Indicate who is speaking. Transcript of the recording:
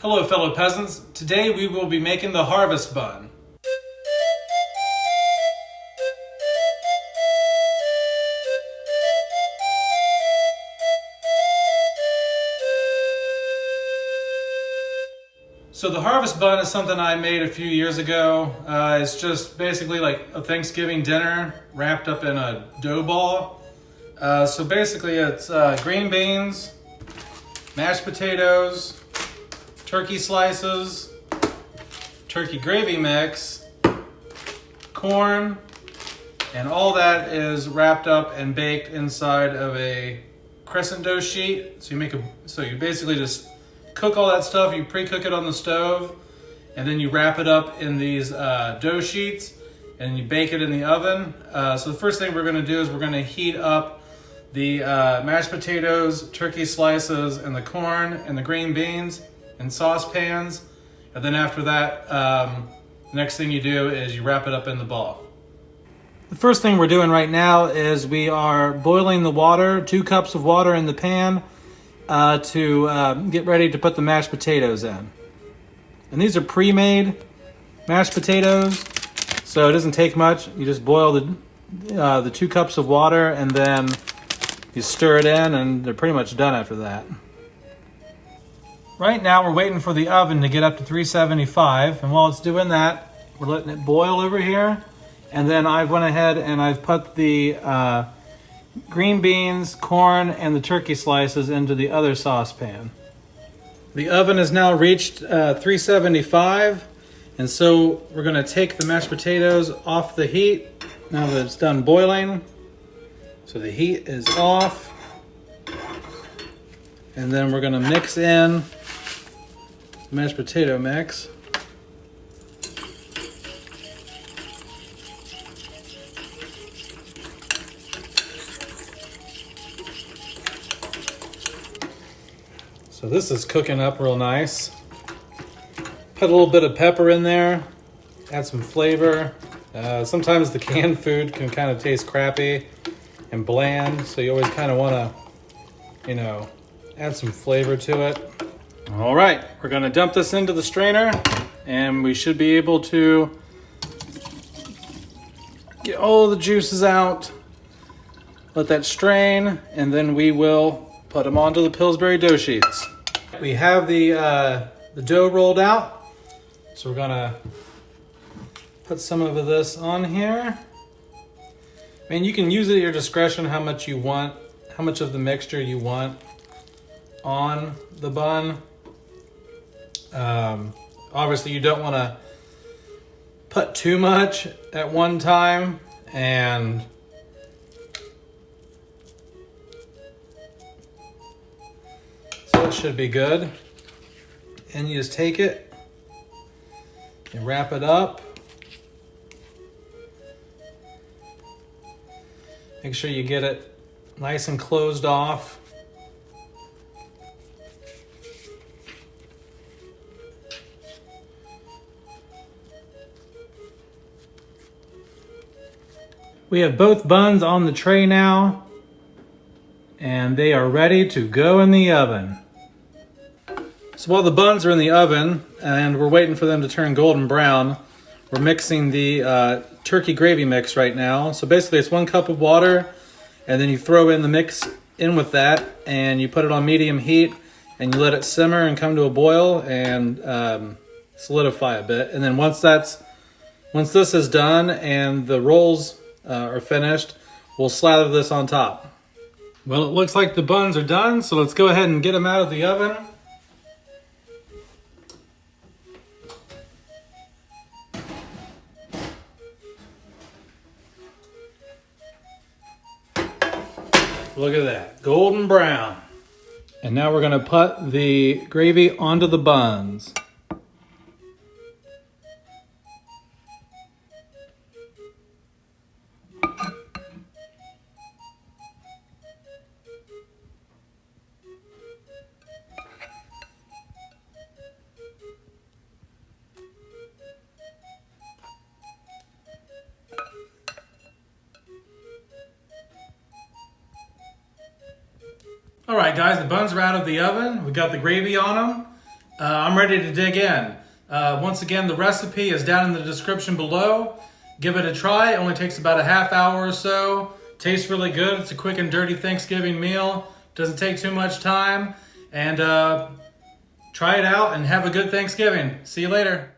Speaker 1: Hello fellow peasants, today we will be making the harvest bun. So the harvest bun is something I made a few years ago. It's just basically like a Thanksgiving dinner wrapped up in a dough ball. So basically it's green beans, mashed potatoes, turkey slices, turkey gravy mix, corn, and all that is wrapped up and baked inside of a crescent dough sheet. So you basically just cook all that stuff, you pre-cook it on the stove, and then you wrap it up in these dough sheets and you bake it in the oven. So the first thing we're gonna do is we're gonna heat up the mashed potatoes, turkey slices, and the corn and the green beans in saucepans. And then after that, the next thing you do is you wrap it up in the ball. The first thing we're doing right now is we are boiling the water, 2 cups of water in the pan to get ready to put the mashed potatoes in. And these are pre-made mashed potatoes, so it doesn't take much. You just boil the 2 cups of water and then you stir it in and they're pretty much done after that. Right now we're waiting for the oven to get up to 375, and while it's doing that, we're letting it boil over here. And then I've went ahead and I've put the green beans, corn, and the turkey slices into the other saucepan. The oven has now reached 375, and so we're going to take the mashed potatoes off the heat now that it's done boiling. So the heat is off, and then we're going to mix in the mashed potato mix. So this is cooking up real nice. Put a little bit of pepper in there, add some flavor. Sometimes the canned food can kind of taste crappy and bland, so you always kind of want to, add some flavor to it. All right, we're gonna dump this into the strainer, and we should be able to get all the juices out, let that strain, and then we will put them onto the Pillsbury dough sheets. We have the dough rolled out, so we're gonna put some of this on here. I mean, you can use it at your discretion how much you want, how much of the mixture you want on the bun. Obviously, you don't want to put too much at one time, and so it should be good. And you just take it, you wrap it up. Make sure you get it nice and closed off. We have both buns on the tray now, and they are ready to go in the oven. So while the buns are in the oven and we're waiting for them to turn golden brown, we're mixing the turkey gravy mix right now. So basically it's 1 cup of water, and then you throw in the mix in with that, and you put it on medium heat, and you let it simmer and come to a boil and solidify a bit. And then once this is done and the rolls are finished, we'll slather this on top. Well, it looks like the buns are done, so let's go ahead and get them out of the oven. Look at that, golden brown. And now we're gonna put the gravy onto the buns. All right, guys, the buns are out of the oven. We got the gravy on them. I'm ready to dig in. Once again, the recipe is down in the description below. Give it a try. It only takes about a half hour or so. Tastes really good. It's a quick and dirty Thanksgiving meal. Doesn't take too much time. And try it out and have a good Thanksgiving. See you later.